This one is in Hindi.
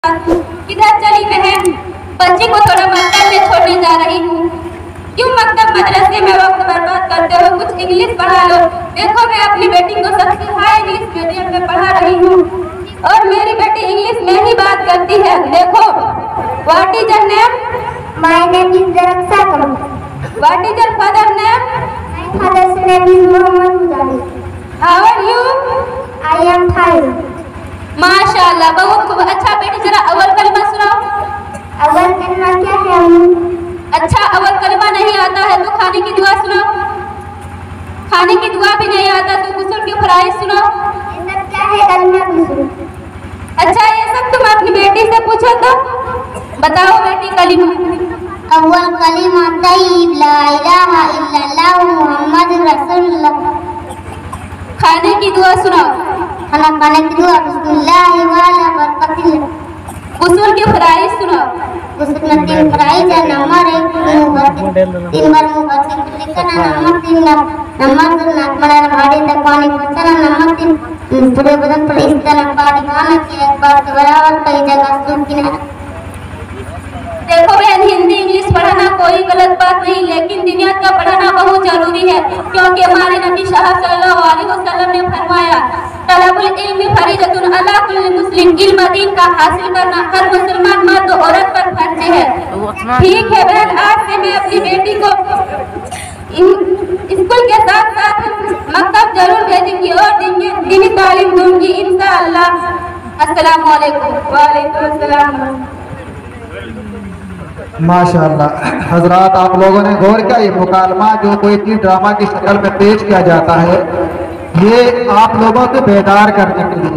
किधर चली बहन? बच्ची को थोड़ा मकतब में छोड़ने जा रही हूँ। क्यों मकतब मदरसे में वक्त बर्बाद करते हो? कुछ इंग्लिश पढ़ा लो। देखो मैं अपनी बेटी को सबसे हाई इंग्लिश मीडियम में पढ़ा रही हूँ और मेरी बेटी इंग्लिश में ही बात करती है। देखो, what is your name? My name is Daraksa Kamal. What is your father name? My father's name is Muhammad Mujahid. How are you? I am Thai. माशाल्लाह, बहुत खूब। अच्छा बेटी, जरा अव्वल कलमा सुनाओ। अव्वल कलमा क्या है अम्मी? अच्छा, अव्वल कलमा नहीं आता है तो खाने की दुआ सुनाओ। खाने की दुआ भी नहीं आता तो गुस्ल की फराइज सुनाओ। ये सब क्या है कलमा गुस्ल? अच्छा, ये सब तुम अपनी बेटी से पूछो तो बताओ बेटी कलिमा। अव्वल कलिमा तय्यब ला इलाहा इल्लल्लाह मुहम्मद रसूलुल्लाह। खाने की दुआ सुनाओ। खाने की दुआ बिस्मिल्लाह वाला बरकतिल्लाह। गुस्ल की फराइज सुनाओ। गुस्ल में 3 फराइज है। नंबर 1 3 बार मुबत्तिल लिखना। नंबर 3 नंबर 2 नाक में भाड़ी तक पानी पहुंचाना। नंबर 3 पूरे बदन पर इस तरह पानी खाना कि एक बार के बराबर कई जगह सूख किनारा। देखो बहन, हिंदी इंग्लिश पढ़ाना कोई गलत बात नहीं, लेकिन दुनिया का पढ़ाना बहुत जरूरी है, क्योंकि हमारे नबी साहब सल्लल्लाहु अलैहि वसल्लम ने फरमाया, तलबुल इल्मी फरीजतुन अला कुल्ली मुस्लिम। इल्म दीन का हासिल करना हर मुसलमान मर्द और औरत पर फर्ज है। ठीक है बहन, आज से मैं अपनी बेटी को स्कूल के साथ साथ मकतब जरूर भेजूंगी और दीनी तालीम दूंगी इंशाअल्लाह। अस्सलाम वालेकुम। वालेकुम अस्सलाम। माशाअल्लाह हजरात, आप लोगों ने गौर किया, ये मुकालमा जो कोई चीज ड्रामा की शक्ल में पेश किया जाता है, ये आप लोगों को बेदार करने के लिए